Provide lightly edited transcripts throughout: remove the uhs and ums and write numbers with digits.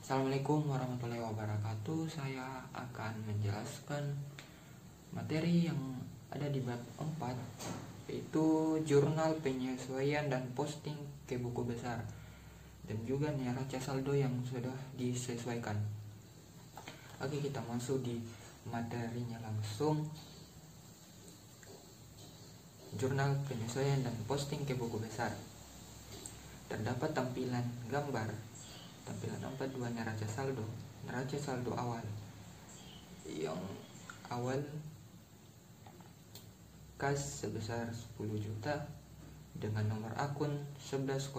Assalamualaikum warahmatullahi wabarakatuh. Saya akan menjelaskan materi yang ada di bab 4, yaitu jurnal penyesuaian dan posting ke buku besar, dan juga neraca saldo yang sudah disesuaikan. Oke, kita masuk di materinya langsung. Jurnal penyesuaian dan posting ke buku besar. Terdapat tampilan gambar. Tampilan 42 neraca saldo awal. Yang awal kas sebesar 10 juta dengan nomor akun 1101,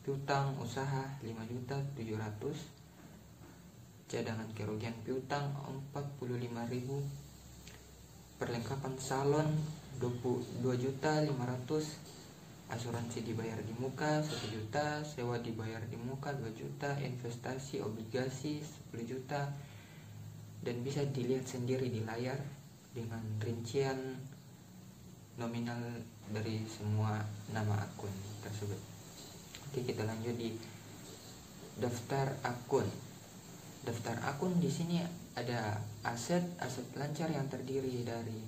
piutang usaha 5.700.000, cadangan kerugian piutang 45.000, perlengkapan salon 2.500.000, asuransi dibayar di muka 1 juta, sewa dibayar di muka 2 juta, investasi obligasi 10 juta, dan bisa dilihat sendiri di layar dengan rincian nominal dari semua nama akun tersebut. Oke, kita lanjut di daftar akun. Daftar akun di sini ada aset lancar yang terdiri dari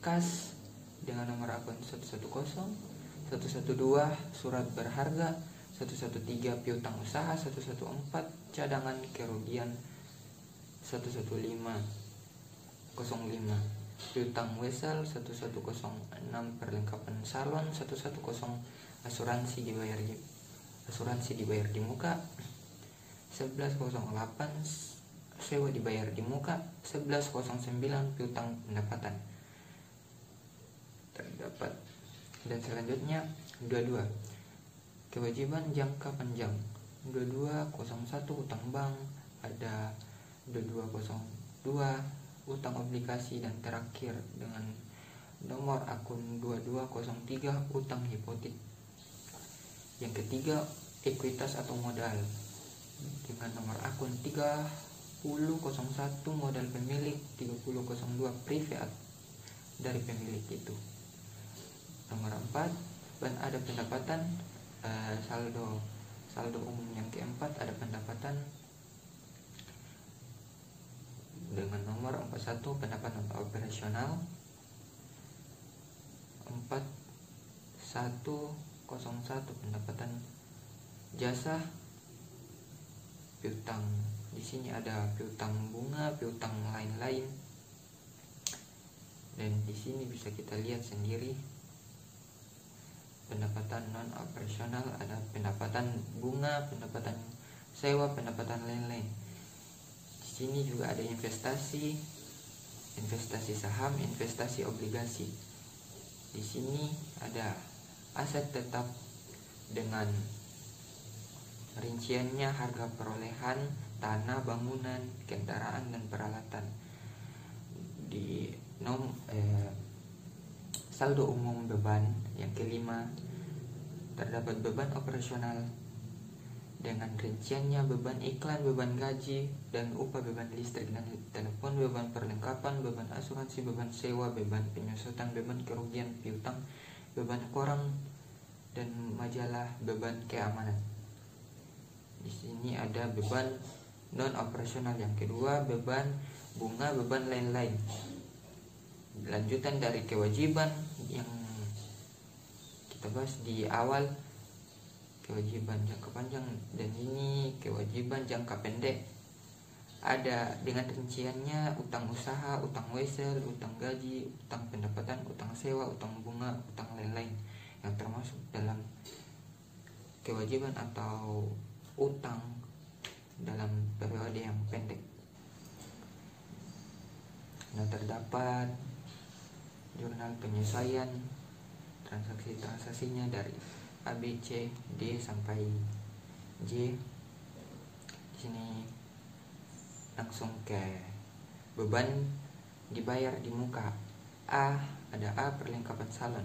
kas dengan nomor akun 110, 112 surat berharga, 113 piutang usaha, 114 cadangan kerugian, 11505 piutang wesel, 1106 perlengkapan salon, 110 asuransi dibayar di muka, 1108 sewa dibayar di muka, 1109 piutang pendapatan terdapat. Dan selanjutnya 22 kewajiban jangka panjang, 2201 utang bank, ada 2202 utang obligasi, dan terakhir dengan nomor akun 2203 utang hipotek. Yang ketiga ekuitas atau modal dengan nomor akun 3001 modal pemilik, 3002 privat dari pemilik itu. Nomor 4, dan ada pendapatan saldo umum. Yang keempat ada pendapatan dengan nomor 41 pendapatan operasional, 4101 pendapatan jasa, piutang. Di sini ada piutang bunga, piutang lain-lain, dan di sini bisa kita lihat sendiri. Pendapatan non operasional ada pendapatan bunga, pendapatan sewa, pendapatan lain-lain. Di sini juga ada investasi saham, investasi obligasi. Di sini ada aset tetap dengan rinciannya harga perolehan, tanah, bangunan, kendaraan, dan peralatan. Di saldo umum beban yang kelima, terdapat beban operasional dengan rinciannya beban iklan, beban gaji dan upah, beban listrik dan telepon, beban perlengkapan, beban asuransi, beban sewa, beban penyusutan, beban kerugian piutang, beban koran dan majalah, beban keamanan. Di sini ada beban non operasional yang kedua, beban bunga, beban lain-lain. Lanjutan dari kewajiban yang kita bahas di awal, kewajiban jangka panjang, dan ini kewajiban jangka pendek. Ada dengan rinciannya utang usaha, utang wesel, utang gaji, utang pendapatan, utang sewa, utang bunga, utang lain-lain yang termasuk dalam kewajiban atau utang dalam periode yang pendek. Nah, terdapat jurnal penyesuaian transaksinya dari A, B, C, D sampai J. Di sini langsung ke beban dibayar di muka. A, ada A perlengkapan salon.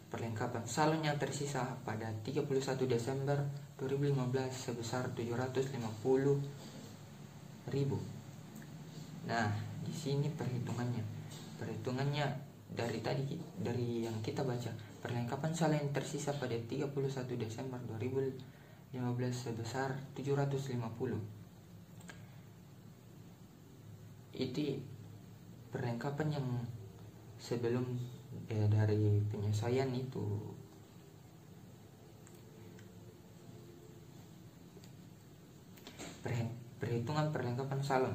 Perlengkapan salon yang tersisa pada 31 Desember 2015 sebesar 750.000. Nah, di sini perhitungannya dari yang kita baca, perlengkapan salon yang tersisa pada 31 Desember 2015 sebesar 750. Itu perlengkapan yang sebelum dari penyesuaian itu. Perhitungan perlengkapan salon.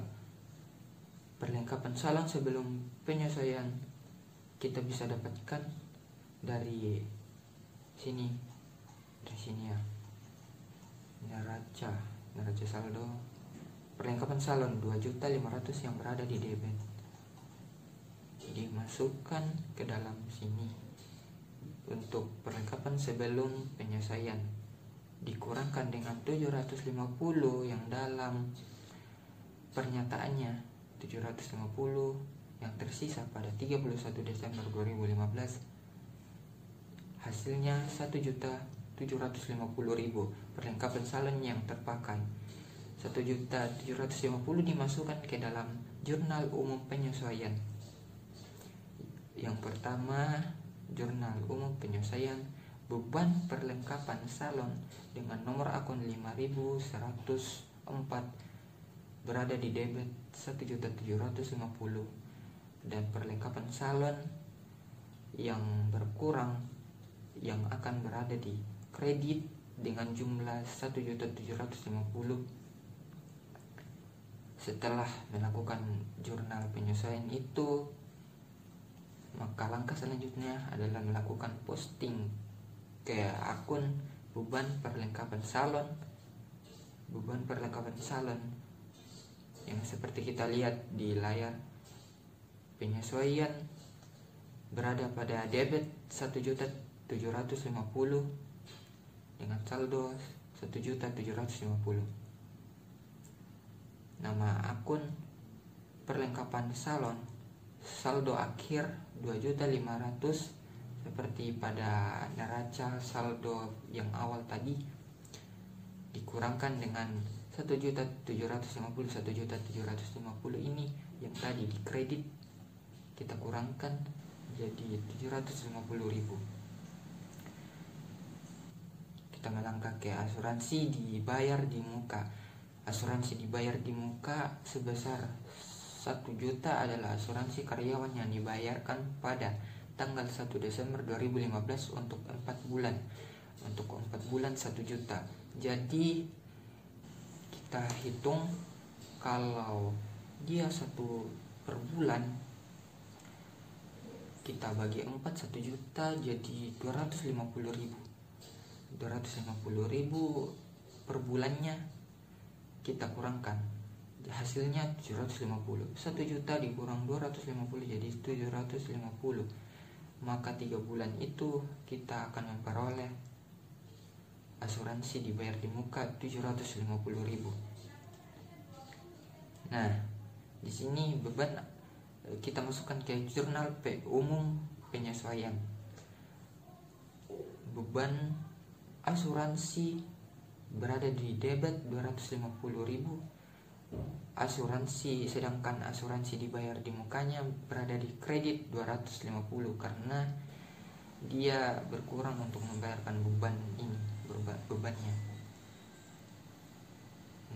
Perlengkapan salon sebelum penyesuaian kita bisa dapatkan dari sini ya. Neraca saldo perlengkapan salon 2.500.000 yang berada di debit dimasukkan ke dalam sini. Untuk perlengkapan sebelum penyesuaian dikurangkan dengan 750 yang dalam pernyataannya, 750 yang tersisa pada 31 Desember 2015. Hasilnya 1.750.000 perlengkapan salon yang terpakai. 1.750 dimasukkan ke dalam jurnal umum penyesuaian. Yang pertama, jurnal umum penyesuaian beban perlengkapan salon dengan nomor akun 5.104 berada di debit 1.750, dan perlengkapan salon yang berkurang yang akan berada di kredit dengan jumlah 1.750. Setelah melakukan jurnal penyesuaian itu, maka langkah selanjutnya adalah melakukan posting ke akun beban perlengkapan salon yang seperti kita lihat di layar. Penyesuaian berada pada debit 1.750 dengan saldo 1.750. Nama akun perlengkapan salon, saldo akhir 2.500.000 seperti pada neraca saldo yang awal tadi, dikurangkan dengan 1.750 ini yang tadi di kredit, kita kurangkan jadi 750.000. Kita melangkah ke asuransi dibayar di muka. Asuransi dibayar di muka sebesar 1 juta adalah asuransi karyawan yang dibayarkan pada tanggal 1 Desember 2015 untuk 4 bulan. Untuk 4 bulan 1 juta. Jadi kita hitung kalau dia 1 per bulan, kita bagi 4 1 juta jadi 250.000. 250.000 per bulannya kita kurangkan, hasilnya 750. 1 juta dikurang 250 jadi 750. Maka 3 bulan itu kita akan memperoleh asuransi dibayar di muka 750.000. Nah, di sini beban kita masukkan ke jurnal umum penyesuaian. Beban asuransi berada di debit 250.000. Asuransi, sedangkan asuransi dibayar di mukanya berada di kredit 250 karena dia berkurang untuk membayarkan bebannya.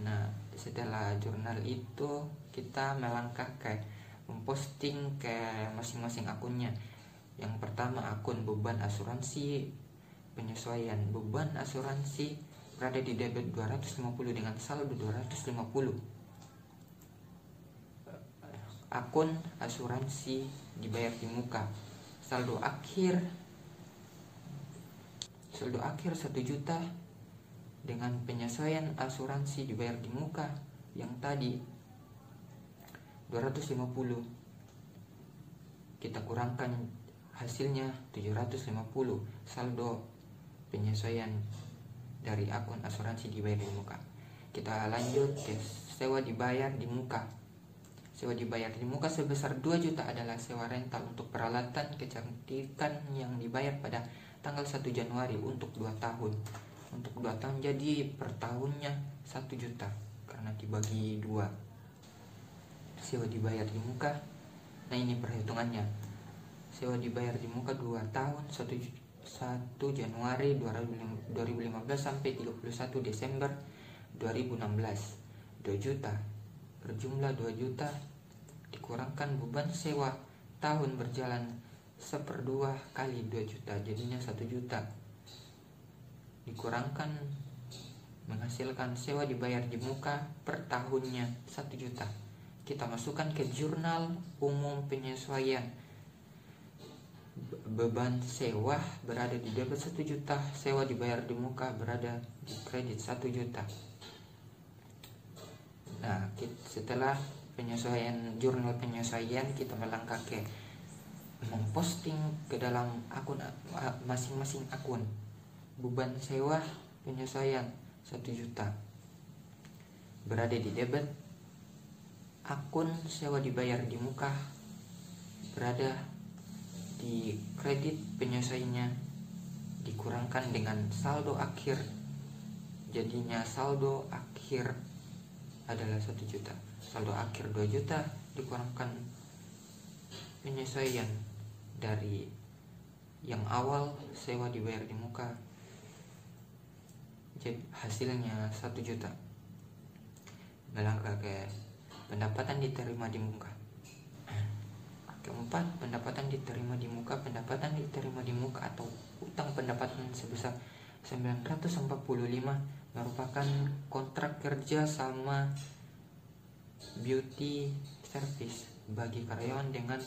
Nah, setelah jurnal itu kita melangkah ke memposting ke masing-masing akunnya. Yang pertama, akun beban asuransi penyesuaian. Beban asuransi berada di debit 250 dengan saldo 250. Akun asuransi dibayar di muka, saldo akhir 1 juta dengan penyesuaian asuransi dibayar di muka yang tadi 250. Kita kurangkan hasilnya 750, saldo penyesuaian dari akun asuransi dibayar di muka. Kita lanjut ke sewa dibayar di muka. Sewa dibayar di muka sebesar 2 juta adalah sewa rental untuk peralatan kecantikan yang dibayar pada tanggal 1 Januari untuk 2 tahun. Untuk 2 tahun jadi per tahunnya 1 juta karena dibagi 2. Sewa dibayar di muka. Nah, ini perhitungannya. Sewa dibayar di muka 2 tahun 1 1 Januari 2015 sampai 31 Desember 2016 2 juta. Berjumlah 2 juta dikurangkan beban sewa tahun berjalan 1/2 kali 2 juta, jadinya 1 juta. Dikurangkan menghasilkan sewa dibayar di muka per tahunnya 1 juta. Kita masukkan ke jurnal umum penyesuaian. Beban sewa berada di debit 1 juta, sewa dibayar di muka berada di kredit 1 juta. Nah, setelah penyesuaian, jurnal penyesuaian, kita melangkah ke memposting ke dalam akun masing-masing akun. Beban sewa penyesuaian 1 juta berada di debit, akun sewa dibayar di muka berada di kredit penyesuaiannya, dikurangkan dengan saldo akhir, jadinya saldo akhir adalah 1 juta. Saldo akhir 2 juta dikurangkan penyesuaian dari yang awal sewa dibayar di muka, jadi hasilnya 1 juta. Melangkah ke pendapatan diterima di muka. Keempat, pendapatan diterima di muka. Pendapatan diterima di muka atau utang pendapatan sebesar 945 merupakan kontrak kerja sama beauty service bagi karyawan dengan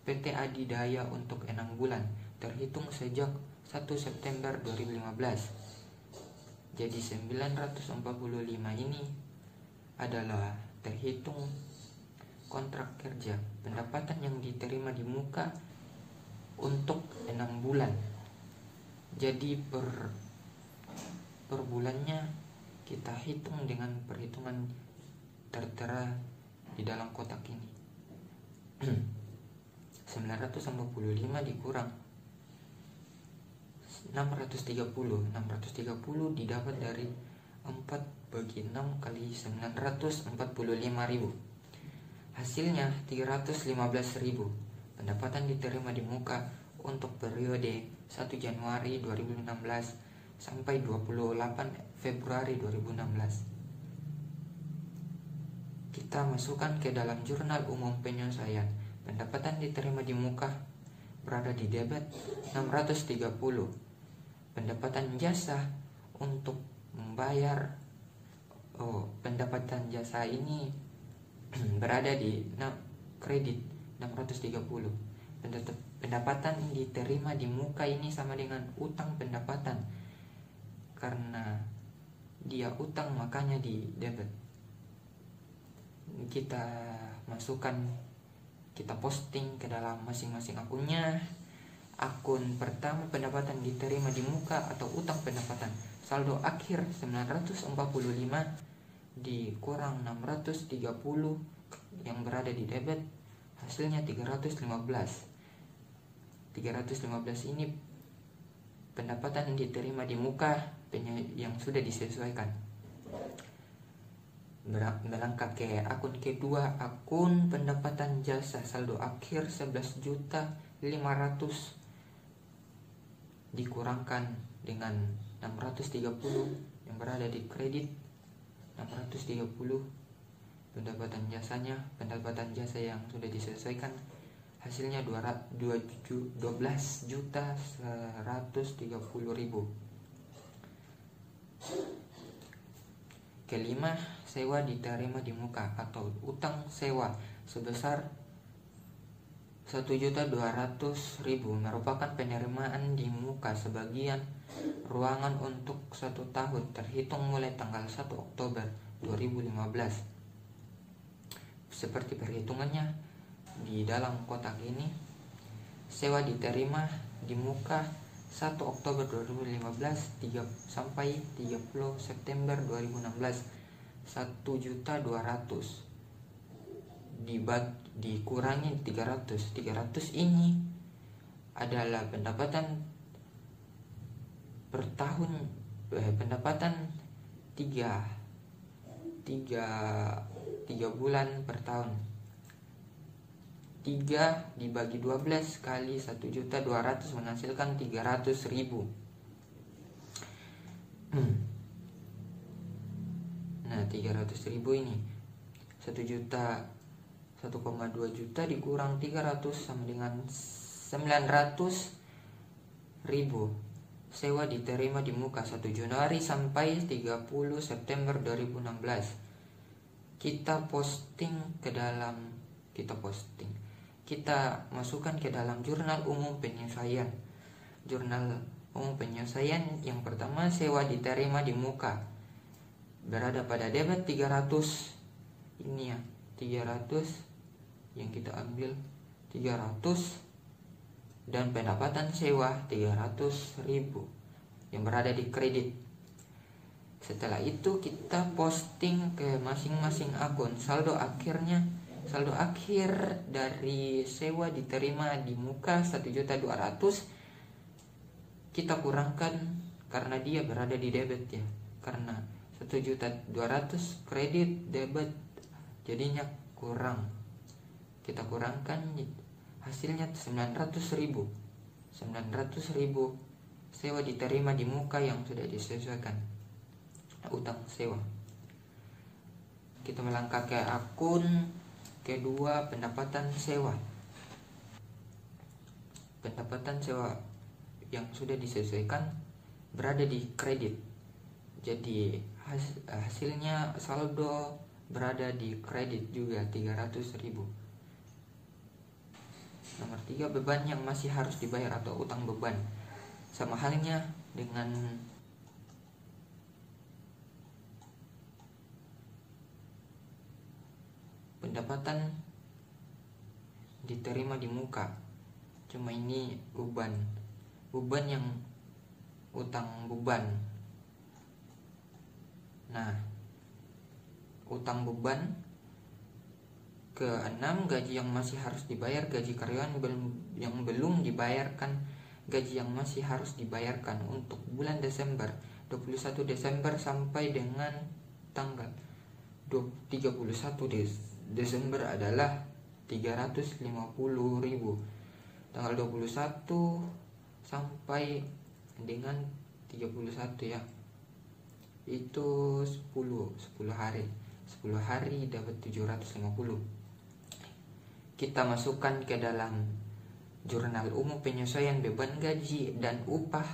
PT Adidaya untuk 6 bulan terhitung sejak 1 September 2015. Jadi 945 ini adalah terhitung kontrak kerja, pendapatan yang diterima di muka untuk 6 bulan. Jadi per bulannya kita hitung dengan perhitungan tertera di dalam kotak ini. 945 dikurang 630 didapat dari 4 bagi 6 kali 945.000. Hasilnya 315.000. Pendapatan diterima di muka untuk periode 1 Januari 2016 sampai 28 Februari 2016. Kita masukkan ke dalam jurnal umum penyesuaian. Pendapatan diterima di muka berada di debit 630. Pendapatan jasa untuk membayar pendapatan jasa ini berada di kredit 630. Pendapatan diterima di muka ini sama dengan utang pendapatan, karena dia utang makanya di debit. Kita masukkan, kita posting ke dalam masing-masing akunnya. Akun pertama, pendapatan diterima di muka atau utang pendapatan, saldo akhir 945 dikurang 630 yang berada di debit, hasilnya 315 ini pendapatan diterima di muka yang sudah disesuaikan. Melangkah ke akun kedua, akun pendapatan jasa, saldo akhir 11.500.000 dikurangkan dengan 630 yang berada di kredit 630. Pendapatan jasa yang sudah disesuaikan, hasilnya 12.130.000. Kelima, sewa diterima di muka atau utang sewa sebesar 1.200.000 merupakan penerimaan di muka sebagian ruangan untuk 1 tahun terhitung mulai tanggal 1 Oktober 2015. Seperti perhitungannya di dalam kotak ini. Sewa diterima di muka 1 Oktober 2015 sampai 30 September 2016 1.200.000 dikurangi 300 ini adalah pendapatan per tahun, pendapatan 3 bulan per tahun. 3 dibagi 12 kali 1.200.000 menghasilkan 300.000. Nah 300.000 ini 1 juta 1,2 juta dikurang 300 sama dengan 900.000. Sewa diterima di muka 1 Januari sampai 30 September 2016. Kita masukkan ke dalam jurnal umum penyelesaian. Jurnal umum penyelesaian yang pertama, sewa diterima di muka berada pada debit 300. Ini ya 300 yang kita ambil 300, dan pendapatan sewa 300.000 yang berada di kredit. Setelah itu kita posting ke masing-masing akun saldo akhir dari sewa diterima di muka 1.200.000 kita kurangkan karena dia berada di debit ya. Karena 1.200.000 kredit debit jadinya kurang. Kita kurangkan hasilnya 900.000 sewa diterima di muka yang sudah disesuaikan utang sewa. Kita melangkah ke akun kedua, pendapatan sewa. Pendapatan sewa yang sudah disesuaikan berada di kredit. Jadi hasilnya saldo berada di kredit juga 300.000. Nomor 3, beban yang masih harus dibayar atau utang beban. Sama halnya dengan pendapatan diterima di muka. Cuma ini beban yang utang beban. Nah, utang beban ke-6, gaji yang masih harus dibayar, gaji karyawan yang belum dibayarkan, gaji yang masih harus dibayarkan untuk bulan Desember, 21 Desember sampai dengan tanggal 31 Desember adalah 350.000. Tanggal 21 sampai dengan 31 ya. Itu 10 hari. 10 hari dapat 750. Kita masukkan ke dalam jurnal umum penyesuaian beban gaji dan upah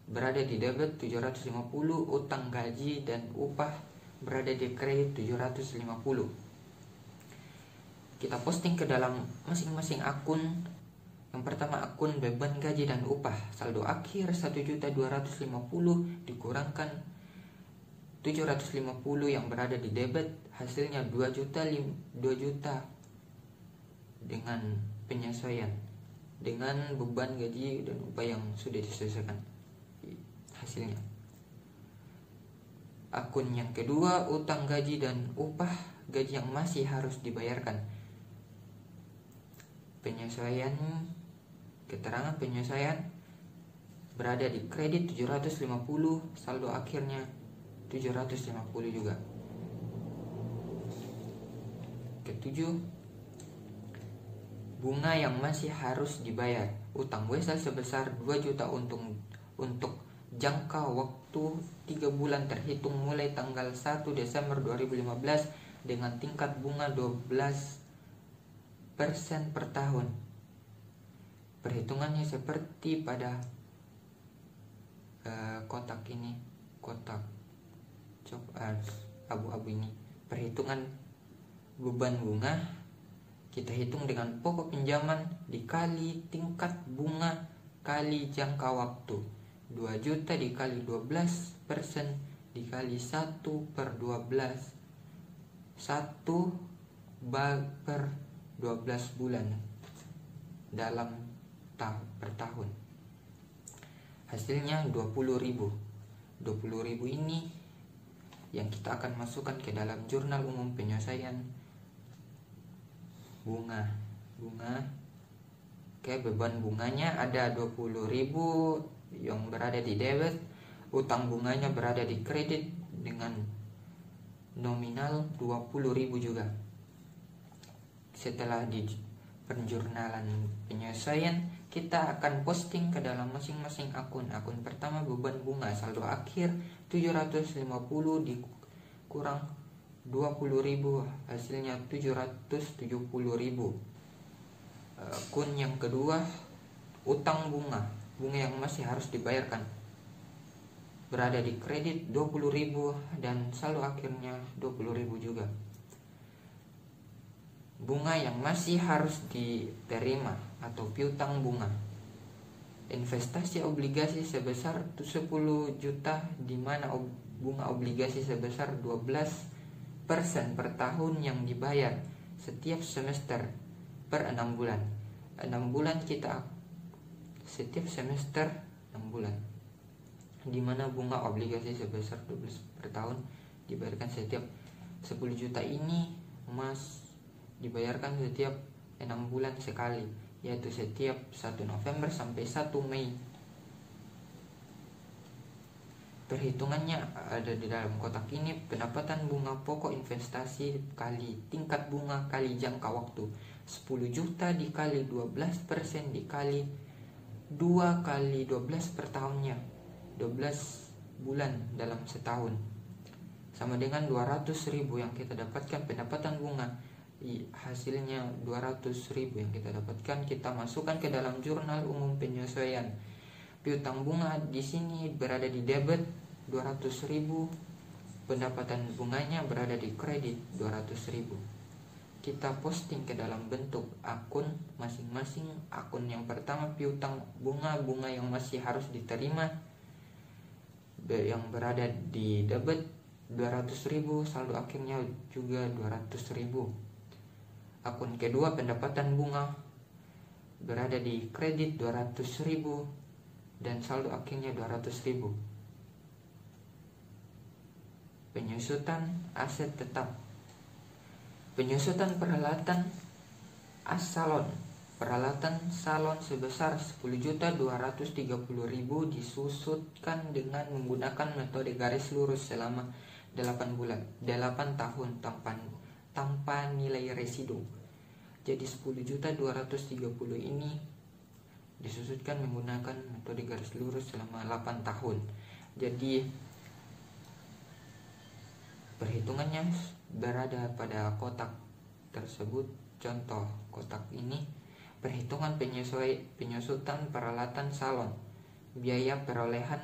berada di debit 750, utang gaji dan upah berada di kredit 750. Kita posting ke dalam masing-masing akun. Yang pertama, akun beban gaji dan upah, saldo akhir 1.250 dikurangkan 750 yang berada di debit, hasilnya 2 juta dengan penyesuaian dengan beban gaji dan upah yang sudah disesuaikan hasilnya. Akun yang kedua, utang gaji dan upah gaji yang masih harus dibayarkan. Penyesuaian, keterangan penyesuaian berada di kredit 750, saldo akhirnya 750 juga. Ketujuh, bunga yang masih harus dibayar. Utang wesel sebesar 2 juta untuk jangka waktu 3 bulan terhitung mulai tanggal 1 Desember 2015 dengan tingkat bunga 12% per tahun. Perhitungannya seperti pada kotak ini, kotak abu-abu ini. Perhitungan beban bunga kita hitung dengan pokok pinjaman dikali tingkat bunga kali jangka waktu. 2 juta dikali 12% dikali 1 per 12, 1 per 12 bulan dalam per tahun. Hasilnya 20.000. 20.000 ini yang kita akan masukkan ke dalam jurnal umum penyelesaian bunga. Oke, beban bunganya ada 20.000 yang berada di debit, utang bunganya berada di kredit dengan nominal 20.000 juga. Setelah penjurnalan penyesuaian, kita akan posting ke dalam masing-masing akun. Akun pertama beban bunga saldo akhir 750 dikurang 20.000, hasilnya 770.000. Akun yang kedua utang bunga yang masih harus dibayarkan, berada di kredit 20.000 dan saldo akhirnya 20.000 juga. Bunga yang masih harus diterima atau piutang bunga, investasi obligasi sebesar 10 juta, di mana bunga obligasi sebesar 12% per tahun yang dibayar setiap semester per 6 bulan. 6 bulan kita setiap semester 6 bulan, di mana bunga obligasi sebesar 12 per tahun dibayarkan setiap 10 juta ini dibayarkan setiap 6 bulan sekali, yaitu setiap 1 November sampai 1 Mei. Perhitungannya ada di dalam kotak ini. Pendapatan bunga pokok investasi kali tingkat bunga kali jangka waktu 10 juta dikali 12% dikali 2 kali 12 per tahunnya, 12 bulan dalam setahun, sama dengan 200.000 yang kita dapatkan pendapatan bunga. Hasilnya 200.000 yang kita dapatkan, kita masukkan ke dalam jurnal umum penyesuaian. Piutang bunga di sini berada di debit 200.000, pendapatan bunganya berada di kredit 200.000. Kita posting ke dalam bentuk akun masing-masing. Akun yang pertama piutang bunga yang masih harus diterima, yang berada di debit 200.000, saldo akhirnya juga 200.000. Akun kedua pendapatan bunga berada di kredit 200.000 dan saldo akhirnya 200.000. Penyusutan aset tetap. Penyusutan peralatan salon. Peralatan salon sebesar 10.230.000 disusutkan dengan menggunakan metode garis lurus selama 8 tahun tanpa nilai residu. Jadi 10.230 ini disusutkan menggunakan metode garis lurus selama 8 tahun. Jadi perhitungannya berada pada kotak tersebut. Contoh kotak ini, perhitungan penyusutan peralatan salon, biaya perolehan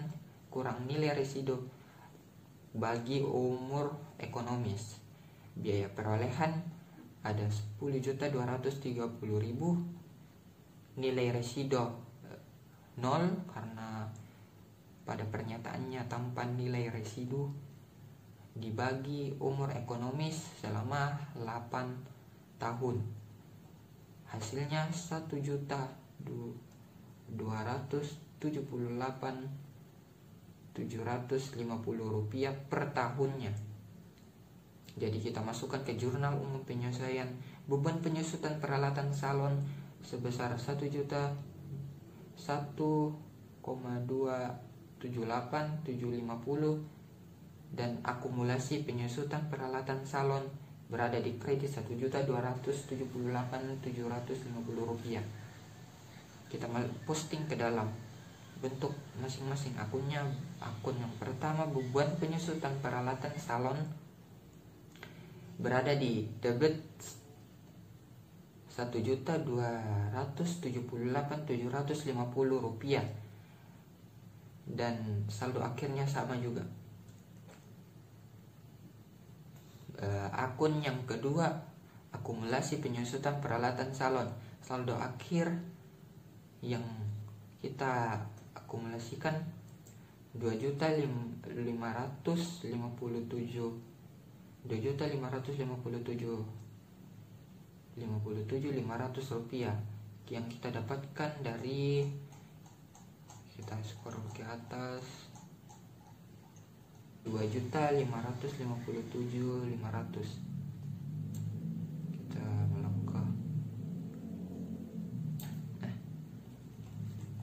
kurang nilai residu bagi umur ekonomis. Biaya perolehan ada 10.230.000, nilai residu 0 karena pada pernyataannya tanpa nilai residu, dibagi umur ekonomis selama 8 tahun. Hasilnya 1.278.750 rupiah per tahunnya. Jadi kita masukkan ke jurnal umum penyesuaian. Beban penyusutan peralatan salon sebesar 1.1,278.750 dan akumulasi penyusutan peralatan salon berada di kredit 1.278.750 rupiah. Kita posting ke dalam bentuk masing-masing akunnya. Akun yang pertama beban penyusutan peralatan salon berada di debit 1.278.750 rupiah dan saldo akhirnya sama juga. Akun yang kedua akumulasi penyusutan peralatan salon, saldo akhir yang kita akumulasikan 2.557.500 rupiah yang kita dapatkan dari, kita scroll ke atas, 2.557.500. Kita melangkah,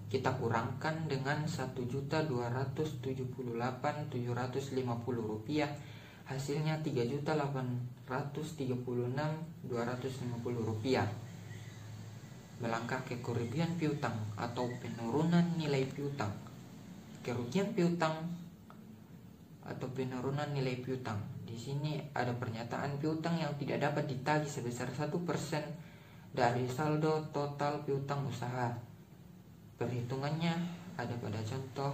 kita kurangkan dengan 1.278.750 rupiah, hasilnya 3.836.250 rupiah. melangkah ke kerugian piutang atau penurunan nilai piutang. Kerugian piutang atau penurunan nilai piutang. Di sini ada pernyataan piutang yang tidak dapat ditagih sebesar 1% dari saldo total piutang usaha. Perhitungannya ada pada contoh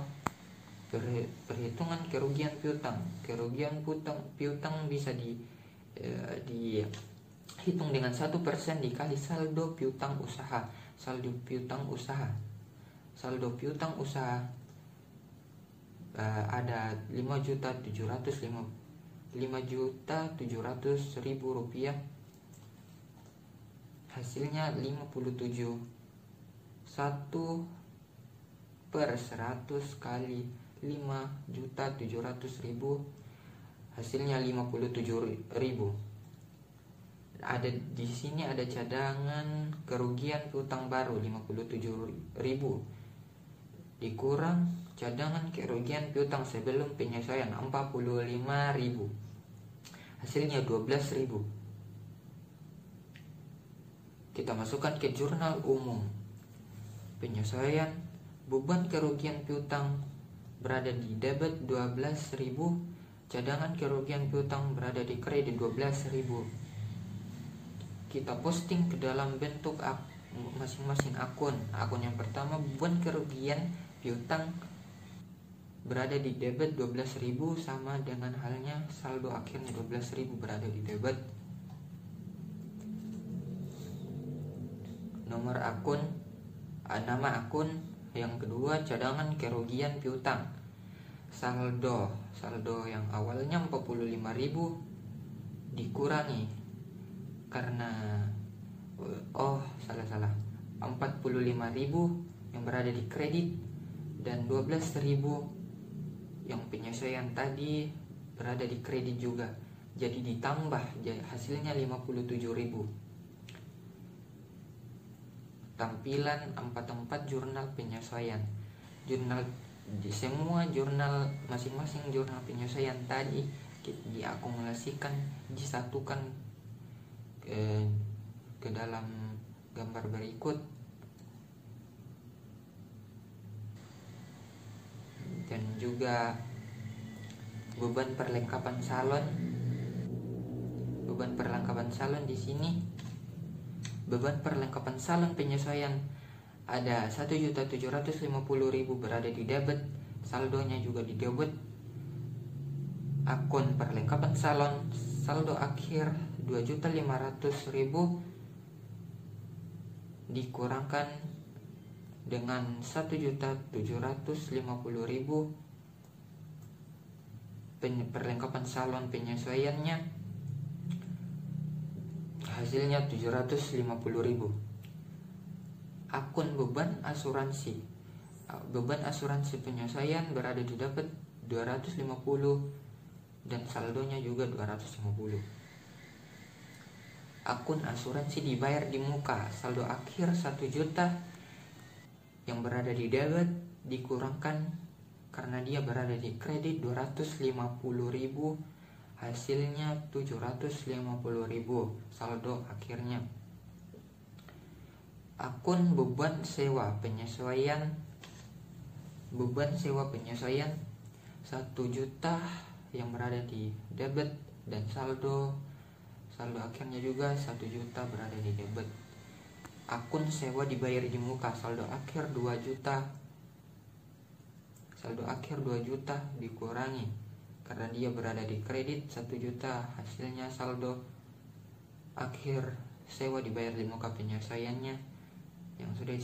perhitungan kerugian piutang. Kerugian piutang bisa dihitung dengan 1% dikali saldo piutang usaha. Saldo piutang usaha ada 5.700.000 rupiah. Hasilnya 57. 1/100 kali 5.700.000, hasilnya 57.000. Ada di sini ada cadangan kerugian piutang baru 57.000 dikurang cadangan kerugian piutang sebelum penyesuaian 45.000, hasilnya 12.000. Kita masukkan ke jurnal umum. Penyesuaian beban kerugian piutang berada di debit 12.000, cadangan kerugian piutang berada di kredit 12.000. Kita posting ke dalam bentuk masing-masing akun. Akun yang pertama beban kerugian piutang berada di debit 12.000, sama dengan halnya saldo akhirnya 12.000 berada di debit. Nama akun yang kedua cadangan kerugian piutang. Saldo yang awalnya 45.000 dikurangi karena 45.000 yang berada di kredit dan 12.000 yang penyesuaian tadi berada di kredit juga. Jadi ditambah hasilnya 57.000. Tampilan 44 jurnal penyesuaian. Semua jurnal, masing-masing jurnal penyesuaian tadi diakumulasikan, disatukan ke dalam gambar berikut. Dan juga beban perlengkapan salon di sini. Beban perlengkapan salon penyesuaian ada 1.750.000 berada di debit, saldonya juga di debit. Akun perlengkapan salon saldo akhir 2.500.000 dikurangkan dengan 1.750.000 perlengkapan salon penyesuaiannya, hasilnya 750.000. Akun beban asuransi penyesuaian berada di debit 250 dan saldonya juga 250. Akun asuransi dibayar di muka, saldo akhir 1 juta yang berada di debit dikurangkan karena dia berada di kredit 250.000, hasilnya 750.000 saldo akhirnya. Akun beban sewa penyesuaian 1 juta yang berada di debit dan saldo akhirnya juga 1 juta berada di debit. Akun sewa dibayar di muka, saldo akhir 2 juta dikurangi karena dia berada di kredit 1 juta, hasilnya saldo akhir sewa dibayar di muka penyesuaiannya yang sudah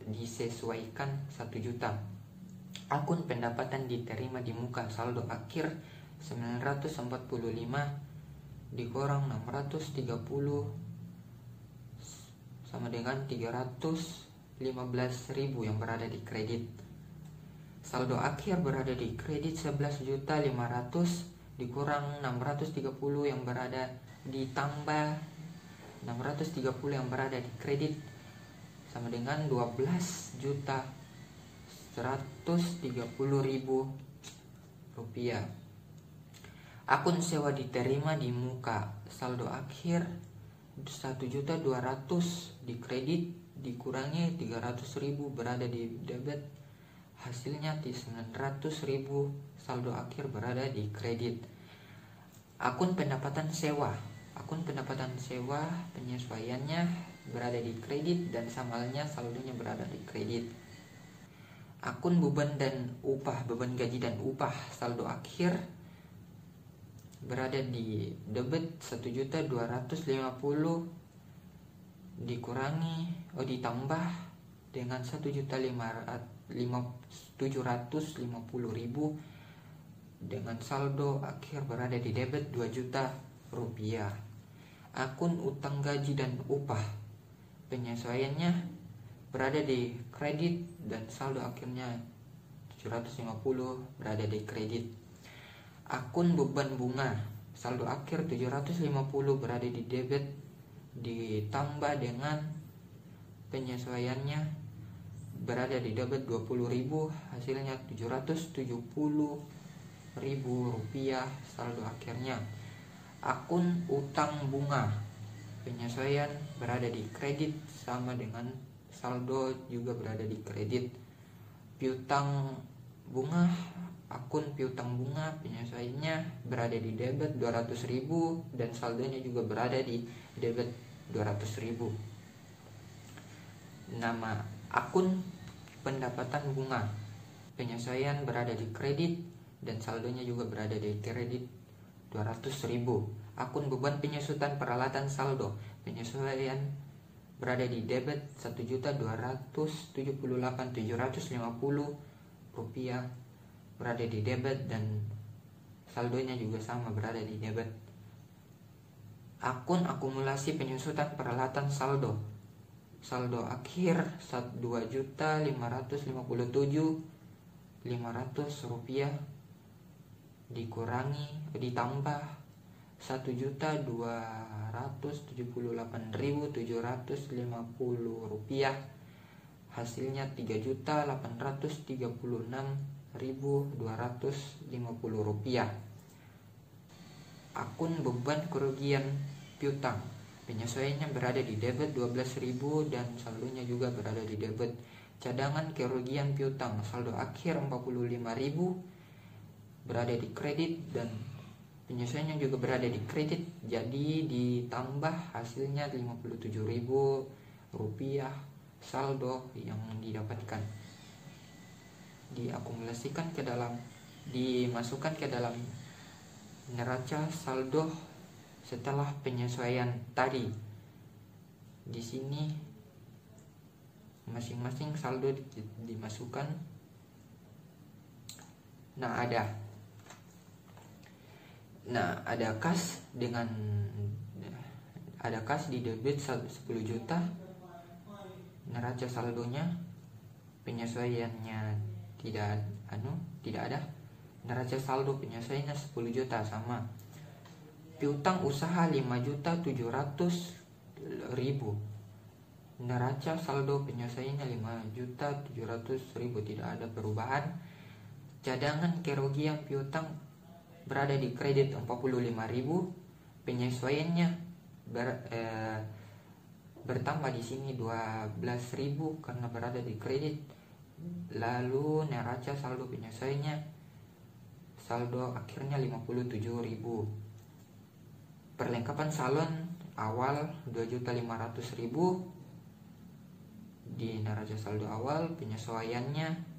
disesuaikan 1 juta. Akun pendapatan diterima di muka, saldo akhir 945 dikurang 630 sama dengan 315.000 yang berada di kredit. Saldo akhir berada di kredit 11.500 dikurang 630 yang berada ditambah 630 yang berada di kredit sama dengan 12.130.000 rupiah. Akun sewa diterima di muka, saldo akhir 1.200 di kredit dikurangi 300.000 berada di debit, hasilnya 900.000, saldo akhir berada di kredit. Akun pendapatan sewa penyesuaiannya berada di kredit dan sama halnya saldonya berada di kredit. Akun beban gaji dan upah, saldo akhir berada di debit 1.250.000 ditambah dengan 1.750.000 dengan saldo akhir berada di debit 2 juta rupiah. Akun utang gaji dan upah penyesuaiannya berada di kredit dan saldo akhirnya 750 berada di kredit. Akun beban bunga, saldo akhir 750 berada di debit ditambah dengan penyesuaiannya berada di debit 20.000, hasilnya 770.000 rupiah, saldo akhirnya. Akun utang bunga penyesuaian berada di kredit sama dengan saldo juga berada di kredit. Akun piutang bunga penyesuaiannya berada di debit 200.000 dan saldonya juga berada di debit 200.000. Nama akun pendapatan bunga penyesuaian berada di kredit dan saldonya juga berada di kredit 200.000. Akun beban penyusutan peralatan saldo penyesuaian berada di debit 1.278.750 rupiah berada di debit dan saldonya juga sama berada di debit. Akun akumulasi penyusutan peralatan saldo akhir 2.557.500 rupiah ditambah 1.278.750 rupiah, hasilnya 3.836.250 rupiah. Akun beban kerugian piutang penyesuaiannya berada di debit 12.000 dan saldonya juga berada di debit. Cadangan kerugian piutang saldo akhir 45.000 berada di kredit dan penyesuaiannya juga berada di kredit, jadi ditambah hasilnya 57.000 rupiah saldo yang didapatkan, dimasukkan ke dalam neraca saldo setelah penyesuaian tadi. Di sini masing-masing saldo dimasukkan. Ada kas di debit 10 juta, neraca saldonya penyesuaiannya tidak ada, neraca saldo penyesuaiannya 10 juta sama. Piutang usaha 5.700.000, neraca saldo penyesuaiannya 5.700.000, tidak ada perubahan. Cadangan kerugian piutang berada di kredit 45.000, penyesuaiannya bertambah di sini 12.000 karena berada di kredit. Lalu neraca saldo penyesuaiannya saldo akhirnya 57.000. Perlengkapan salon awal 2.500.000 di neraca saldo awal, penyesuaiannya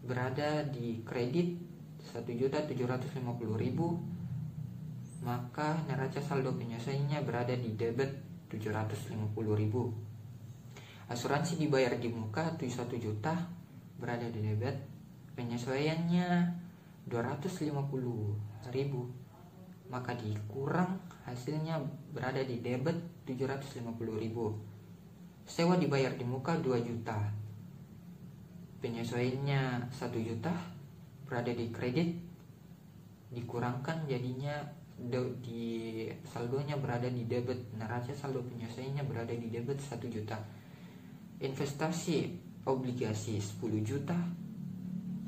berada di kredit 1.750.000, maka neraca saldo penyesuaiannya berada di debit 750.000. Asuransi dibayar di muka 1 juta berada di debit, penyesuaiannya 250.000, maka dikurang hasilnya berada di debit 750.000. Sewa dibayar di muka 2 juta, penyesuaiannya 1 juta berada di kredit, dikurangkan jadinya di saldonya berada di debit, neraca saldo penyesuaiannya berada di debit 1 juta. Investasi obligasi 10 juta,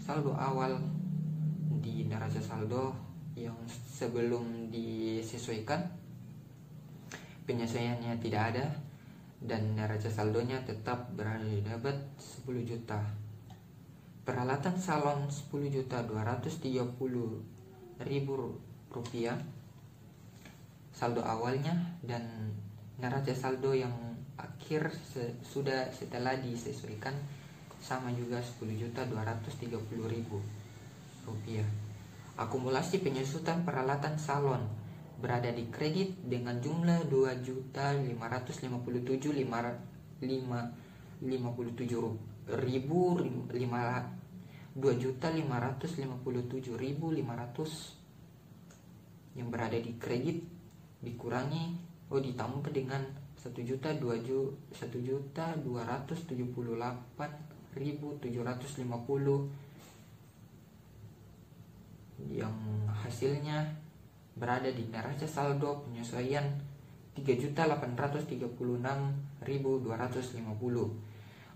saldo awal di neraca saldo yang sebelum disesuaikan, penyesuaiannya tidak ada. dan neraca saldonya tetap berada di debit 10 juta. Peralatan salon 10.230.000 rupiah saldo awalnya, dan neraca saldo yang akhir sudah setelah disesuaikan sama juga 10.230.000 rupiah. Akumulasi penyusutan peralatan salon berada di kredit dengan jumlah 2.557.500 yang berada di kredit ditambah dengan 1.278.750 yang hasilnya berada di neraca saldo penyesuaian 3.836.250.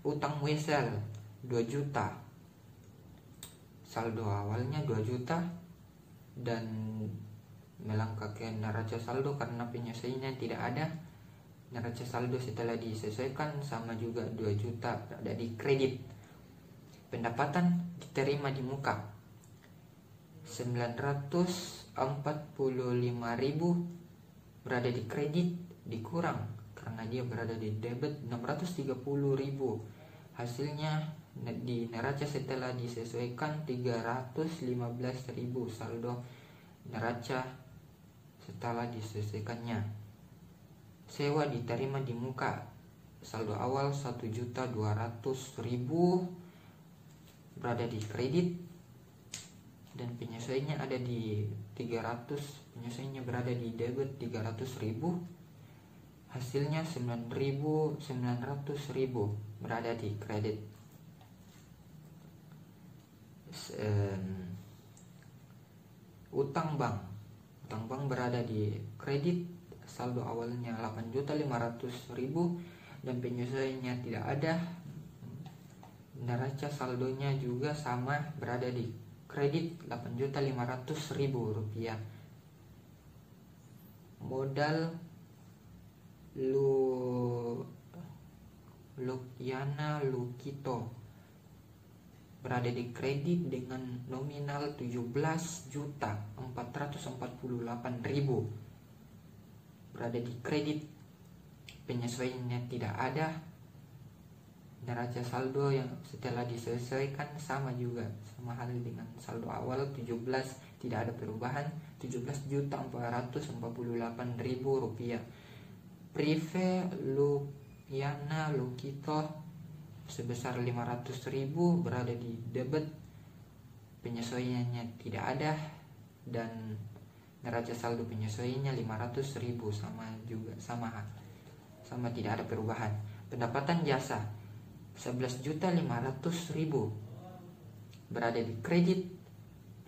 Utang wesel 2 juta. Saldo awalnya 2 juta dan melangkah ke neraca saldo karena penyesuaiannya tidak ada. Neraca saldo setelah disesuaikan sama juga 2 juta berada di kredit. Pendapatan diterima di muka 945.000 berada di kredit, dikurang karena dia berada di debit 630.000. Hasilnya di neraca setelah disesuaikan 315.000 saldo neraca setelah disesuaikannya. Sewa diterima di muka saldo awal 1.200.000 berada di kredit dan penyesuaiannya ada di 300, penyesuaiannya berada di debit 300.000. Hasilnya 900.000 berada di kredit. Utang bank berada di kredit, saldo awalnya 8.500.000 dan penyesuaiannya tidak ada. Neraca saldonya juga sama berada di kredit 8.500.000 rupiah. Modal Lukiana Lukito berada di kredit dengan nominal 17.448.000 berada di kredit, penyesuaiannya tidak ada. Neraca saldo yang setelah disesuaikan sama juga, sama halnya dengan saldo awal 17, tidak ada perubahan, 17.448.000 rupiah. Prive Lukiana Lukito sebesar 500.000 berada di debit, penyesuaiannya tidak ada dan neraca saldo penyesuaiannya 500.000 sama tidak ada perubahan. Pendapatan jasa 11.500.000 berada di kredit,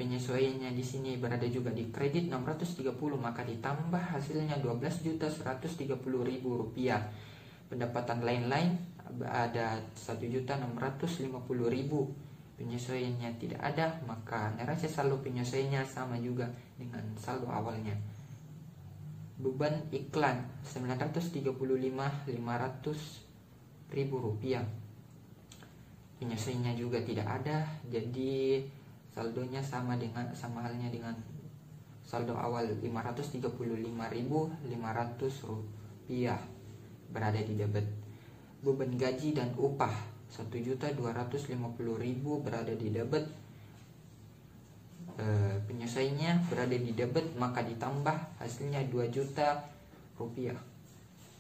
penyesuaiannya di sini berada juga di kredit 630, maka ditambah hasilnya 12.130.000 rupiah. Pendapatan lain-lain ada 1.650.000, penyesuaiannya tidak ada, maka neraca saldo penyesuaiannya sama juga dengan saldo awalnya. Beban iklan 935.500.000 rupiah, penyesuaiannya juga tidak ada, jadi saldonya sama halnya dengan saldo awal 535.500 rupiah berada di debit. Beban gaji dan upah 1.250.000 berada di debit, penyesuaiannya berada di debit, maka ditambah hasilnya 2 juta rupiah.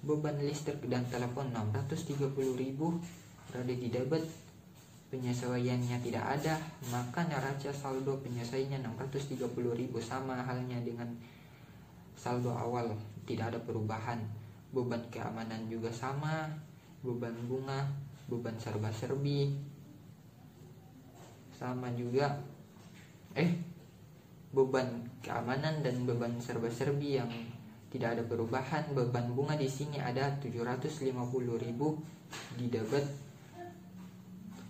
Beban listrik dan telepon 630.000 berada di debit, penyesuaiannya tidak ada, maka neraca saldo penyesuaiannya 630.000 sama halnya dengan saldo awal, tidak ada perubahan. Beban keamanan juga sama, beban bunga, beban serba-serbi sama juga. Beban keamanan dan beban serba-serbi yang tidak ada perubahan. Beban bunga di sini ada 750.000 di debit.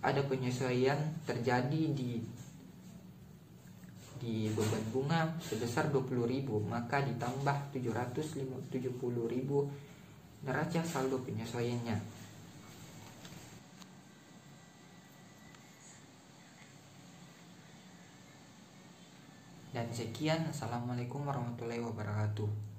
Ada penyesuaian terjadi di beban bunga sebesar 20.000, maka ditambah 770.000 neraca saldo penyesuaiannya. Dan sekian, assalamualaikum warahmatullahi wabarakatuh.